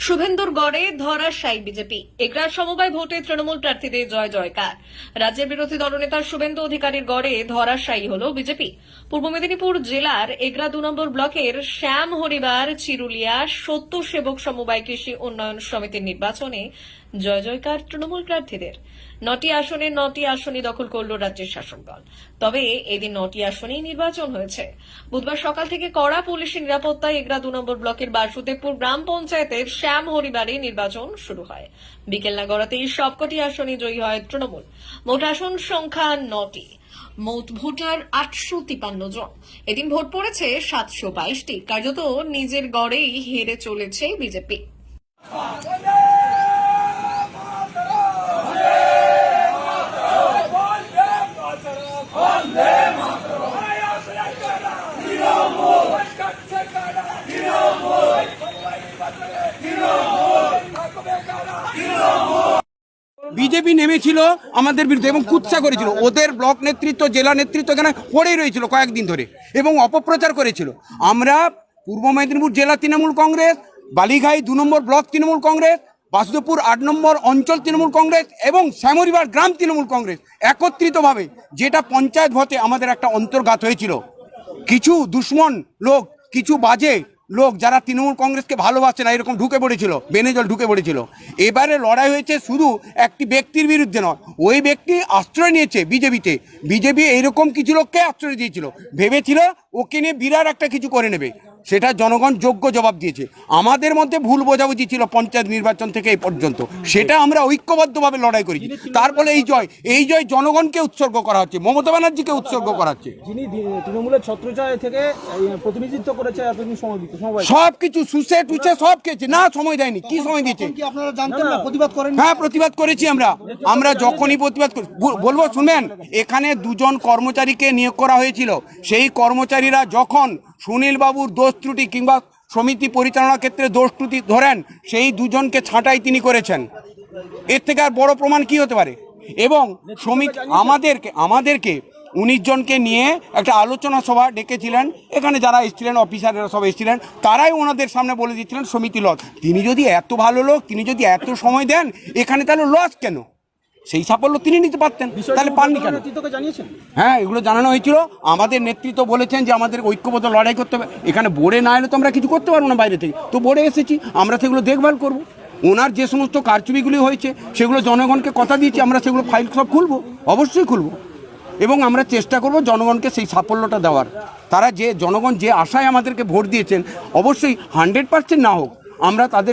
শুভেন্দুর গড়ে ধরাশায়ী বিজেপি। এগরার সমবায় ভোটে তৃণমূল প্রার্থীদের জয় জয়কার। রাজ্যের বিরোধী দলনেতা শুভেন্দু অধিকারীর গড়ে ধরাশায়ী হল বিজেপি। পূর্ব মেদিনীপুর জেলার এগরা 2 নম্বর ব্লকের শ্যাম হরিবার চিরুলিয়া সত্য সেবক সমবায় কৃষি উন্নয়ন সমিতির নির্বাচনে জয় জয়কার তৃণমূল প্রার্থীদের। 9টি আসনের 9টি আসনই দখল করল রাজ্যের শাসক দল। তবে এদিন 9টি আসনেই নির্বাচন হয়েছে। বুধবার সকাল থেকে কড়া পুলিশি নিরাপত্তায় এগরা 2 নম্বর ব্লকের বাসুদেবপুর গ্রাম পঞ্চায়েতের শ্যাম হরিবারে নির্বাচন শুরু হয়। বিকেল না গড়াতেই সবকটি আসনে জয়ী হয় তৃণমূল। মোট আসন সংখ্যা 9টি। মোট ভোটার 853 জন। এদিন ভোট পড়েছে 722টি। কার্যত নিজের গড়েই হেরে চলেছে বিজেপি। বিজেপি নেমেছিল আমাদের বিরুদ্ধে এবং কুৎসা করেছিল। ওদের ব্লক নেতৃত্ব, জেলা নেতৃত্ব এখানে পড়েই রয়েছিল কয়েকদিন ধরে এবং অপপ্রচার করেছিল। আমরা পূর্ব মেদিনীপুর জেলা তৃণমূল কংগ্রেস, বালিঘাই 2 নম্বর ব্লক তৃণমূল কংগ্রেস, বাসুদেবপুর 8 নম্বর অঞ্চল তৃণমূল কংগ্রেস এবং শ্যামহরিবার গ্রাম তৃণমূল কংগ্রেস একত্রিতভাবে, যেটা পঞ্চায়েত ভোটে আমাদের একটা অন্তর্ঘাত হয়েছিল। কিছু দুশ্মন লোক, কিছু বাজে লোক যারা তৃণমূল কংগ্রেসকে ভালোবাসে না, এরকম ঢুকে পড়েছিল, বেনেজল ঢুকে পড়েছিল। এবারে লড়াই হয়েছে শুধু একটি ব্যক্তির বিরুদ্ধে নয়, ওই ব্যক্তি আশ্রয় নিয়েছে বিজেপিতে। বিজেপি এইরকম কিছু লোককে আশ্রয় দিয়েছিল, ভেবেছিল ওকে নিয়ে বিরাট একটা কিছু করে নেবে। সেটা জনগণ যোগ্য জবাব দিয়েছে। আমাদের মধ্যে ভুল বোঝাবুঝি ছিল পঞ্চায়েত নির্বাচন থেকে এই পর্যন্ত, সেটা আমরা ঐক্যবদ্ধভাবে লড়াই করেছি। তার ফলে এই জয় জনগণকে উৎসর্গ করা হচ্ছে, মমতা ব্যানার্জিকে উৎসর্গ করা হচ্ছে। যিনি তৃণমূলের ছত্রছায়া থেকে প্রতিনিধিত্ব করেছে এতদিন সময় সব কিছু সুসে টুসে সব খেয়েছে, না সময় দেয়নি। কি সময় দিয়েছে? আপনারা জানতেন না, প্রতিবাদ করেন? হ্যাঁ, প্রতিবাদ করেছি আমরা যখনই প্রতিবাদ বলবো শুনবেন। এখানে 2 জন কর্মচারীকে নিয়োগ করা হয়েছিল। সেই কর্মচারীরা যখন সুনীল বাবুর দোষ ত্রুটি কিংবা সমিতি পরিচালনার ক্ষেত্রে দোষ ত্রুটি ধরেন, সেই 2 জনকে ছাঁটাই তিনি করেছেন। এর থেকে আর বড় প্রমাণ কি হতে পারে? এবং সমিতি আমাদেরকে 19 জনকে নিয়ে একটা আলোচনা সভা ডেকেছিলেন। এখানে যারা এসেছিলেন, অফিসাররা সব এসেছিলেন, তারাই ওনাদের সামনে বলে দিচ্ছিলেন সমিতি লস। তিনি যদি এত ভালো লোক, তিনি যদি এত সময় দেন, এখানে তাহলে লস কেন? সেই সাফল্য তিনি নিতে পারতেন, তাহলে পাননি কেন? হ্যাঁ, এগুলো জানানো হয়েছিল। আমাদের নেতৃত্ব বলেছেন যে আমাদের ঐক্যবদ্ধ লড়াই করতে হবে। এখানে বোর্ডে না এলে তো আমরা কিছু করতে পারবো না বাইরে থেকে, তো বোর্ডে এসেছি, আমরা সেগুলো দেখভাল করব। ওনার যে সমস্ত কারচুপিগুলি হয়েছে সেগুলো জনগণকে কথা দিয়েছি, আমরা সেগুলো ফাইল সব খুলবো, অবশ্যই খুলবো। এবং আমরা চেষ্টা করব জনগণকে সেই সাফল্যটা দেওয়ার। তারা যে জনগণ যে আশায় আমাদেরকে ভোট দিয়েছেন, অবশ্যই 100% না হোক, আমরা তাদের